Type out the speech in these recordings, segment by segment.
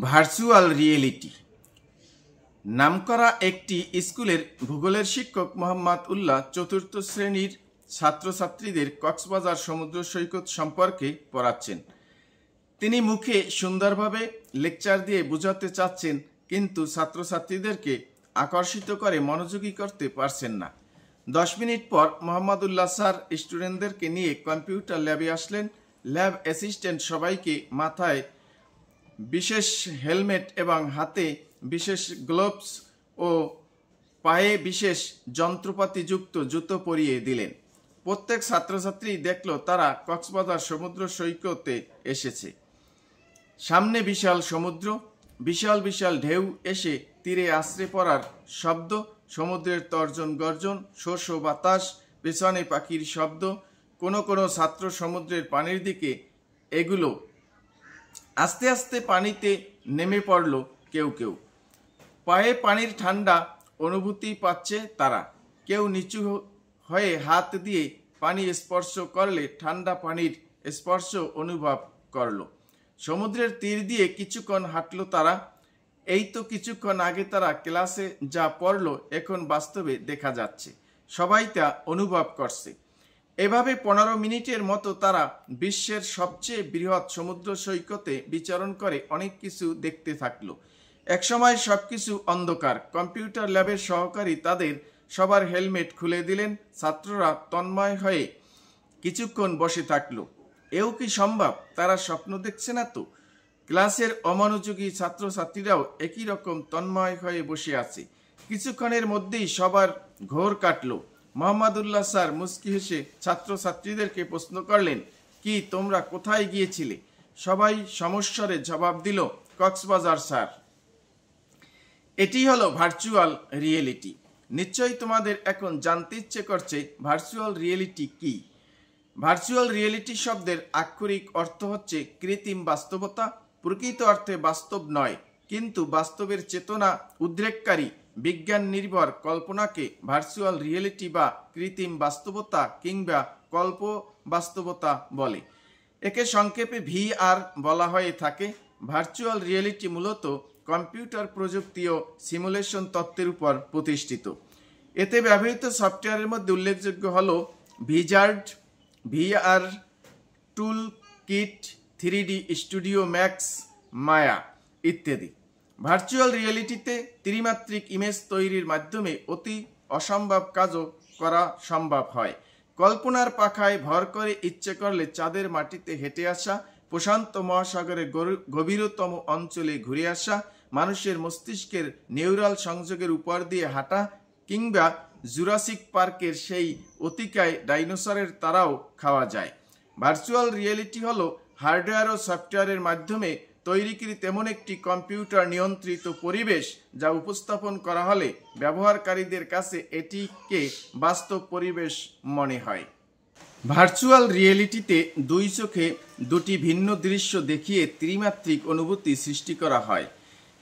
Virtual reality নামকরা একটি স্কুলের ভূগোলের শিক্ষক মোহাম্মদ উল্লাহ চতুর্থ শ্রেণীর ছাত্রছাত্রীদের কক্সবাজার সমুদ্র সৈকত সম্পর্কে পড়াচ্ছেন। তিনি মুখে সুন্দরভাবে লেকচার দিয়ে বোঝাতে চাচ্ছেন, কিন্তু ছাত্রছাত্রীদেরকে আকর্ষিত করে মনোযোগী করতে পারছেন না। 10 মিনিট পর মোহাম্মদ উল্লাহ স্যার স্টুডেন্টদেরকে নিয়ে কম্পিউটার ল্যাবে আসলেন। ল্যাব অ্যাসিস্ট্যান্ট সবাইকে মাথায় বিশেষ হেলমেট এবং হাতে বিশেষ গ্লোভস ও পায়ে বিশেষ যন্ত্রপাতিযুক্ত জুতো পরিয়ে দিলেন। প্রত্যেক ছাত্রছাত্রী দেখল তারা কক্সবাজার সমুদ্র সৈকতে এসেছে। সামনে বিশাল সমুদ্র, বিশাল বিশাল ঢেউ এসে তীরে আছড়ে পড়ার শব্দ, সমুদ্রের তর্জন গর্জন, শো শো বাতাস, পেছনে পাখির শব্দ। কোনো কোনো ছাত্র সমুদ্রের পানির দিকে এগুলো আস্তে আস্তে পানিতে নেমে পড়ল। কেউ কেউ পায়ে পানির ঠান্ডা অনুভূতি পাচ্ছে তারা। কেউ নিচু হয়ে হাত দিয়ে পানি স্পর্শ করলে ঠান্ডা পানির স্পর্শ অনুভব করল। সমুদ্রের তীর দিয়ে কিছুক্ষণ হাঁটল তারা। এই তো কিছুক্ষণ আগে তারা ক্লাসে যা পড়ল এখন বাস্তবে দেখা যাচ্ছে, সবাই তা অনুভব করছে। এভাবে 15 মিনিটের মতো তারা বিশ্বের সবচেয়ে বৃহৎ সমুদ্র সৈকতে বিচরণ করে অনেক কিছু দেখতে থাকলো। একসময় সবকিছু অন্ধকার। কম্পিউটার ল্যাবের সহকারী তাদের সবার হেলমেট খুলে দিলেন। ছাত্ররা তন্ময় হয়ে কিছুক্ষণ বসে থাকলো। এও কি সম্ভব? তারা স্বপ্ন দেখছে না তো? ক্লাসের অমনোযোগী ছাত্রছাত্রীরাও একই রকম তন্ময় হয়ে বসে আছে। কিছুক্ষণের মধ্যেই সবার ঘোর কাটলো। মোহাম্মদ উল্লাহ স্যার মুস্কি হেসে ছাত্রছাত্রীদেরকে প্রশ্ন করলেন, কি তোমরা কোথায় গিয়েছিলে? সবাই সমস্বরে জবাব দিল, কক্সবাজার স্যার। এটি হলো ভার্চুয়াল রিয়েলিটি। নিশ্চয়ই তোমাদের এখন জানতে ইচ্ছে করছে ভার্চুয়াল রিয়েলিটি কি। ভার্চুয়াল রিয়েলিটি শব্দের আক্ষরিক অর্থ হচ্ছে কৃত্রিম বাস্তবতা। প্রকৃত অর্থে বাস্তব নয়, কিন্তু বাস্তবের চেতনা উদ্রেককারী বিজ্ঞান নির্ভর কল্পনাকে ভার্চুয়াল রিয়েলিটি বা কৃত্রিম বাস্তবতা কিংবা কল্প বাস্তবতা বলে। একে সংক্ষেপে VR বলা হয়ে থাকে। ভার্চুয়াল রিয়েলিটি মূলত কম্পিউটার প্রযুক্তি ও সিমুলেশন তত্ত্বের উপর প্রতিষ্ঠিত। এতে ব্যবহৃত সফটওয়্যারের মধ্যে উল্লেখযোগ্য হল wizard, VR tool kit, 3D studio max, Maya ইত্যাদি। ভার্চুয়াল রিয়েলিটিতে ত্রিমাত্রিক ইমেজ তৈরির মাধ্যমে অতি অসম্ভব কাজও করা সম্ভব হয়। কল্পনার পাখায় ভর করে ইচ্ছে করলে চাঁদের মাটিতে হেঁটে আসা, প্রশান্ত মহাসাগরের গভীরতম অঞ্চলে ঘুরে আসা, মানুষের মস্তিষ্কের নিউরাল সংযোগের উপর দিয়ে হাঁটা, কিংবা জুরাসিক পার্কের সেই অতিকায় ডাইনোসরের তারাও খাওয়া যায়। ভার্চুয়াল রিয়েলিটি হলো হার্ডওয়্যার ও সফটওয়্যারের মাধ্যমে তৈরিকৃত এমন একটি কম্পিউটার নিয়ন্ত্রিত পরিবেশ যা উপস্থাপন করা হলে ব্যবহারকারীদের কাছে এটিকে বাস্তব পরিবেশ মনে হয়। ভার্চুয়াল রিয়েলিটিতে দুই চোখে দুটি ভিন্ন দৃশ্য দেখিয়ে ত্রিমাত্রিক অনুভূতি সৃষ্টি করা হয়।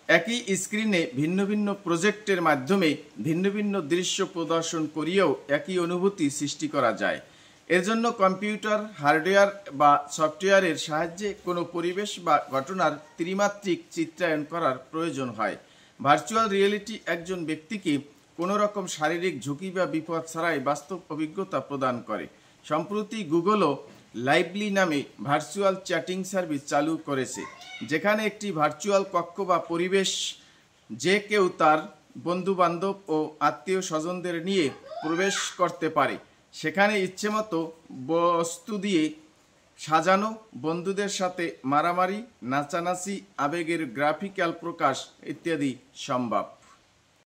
একই স্ক্রিনে ভিন্ন ভিন্ন প্রজেক্টের মাধ্যমে ভিন্ন ভিন্ন দৃশ্য প্রদর্শন করিয়েও একই অনুভূতি সৃষ্টি করা যায়। এর জন্য কম্পিউটার হার্ডওয়্যার বা সফটওয়্যারের সাহায্যে কোনো পরিবেশ বা ঘটনার ত্রিমাত্রিক চিত্রায়ন করার প্রয়োজন হয়। ভার্চুয়াল রিয়েলিটি একজন ব্যক্তিকে কোনো রকম শারীরিক ঝুঁকি বা বিপদ ছাড়াই বাস্তব অভিজ্ঞতা প্রদান করে। সম্প্রতি গুগলও লাইভলি নামে ভার্চুয়াল চ্যাটিং সার্ভিস চালু করেছে, যেখানে একটি ভার্চুয়াল কক্ষ বা পরিবেশ যে কেউ তার বন্ধুবান্ধব ও আত্মীয় স্বজনদের নিয়ে প্রবেশ করতে পারে। সেখানে ইচ্ছেমতো বস্তু দিয়ে সাজানো, বন্ধুদের সাথে মারামারি, নাচানাচি, আবেগের গ্রাফিক্যাল প্রকাশ ইত্যাদি সম্ভব।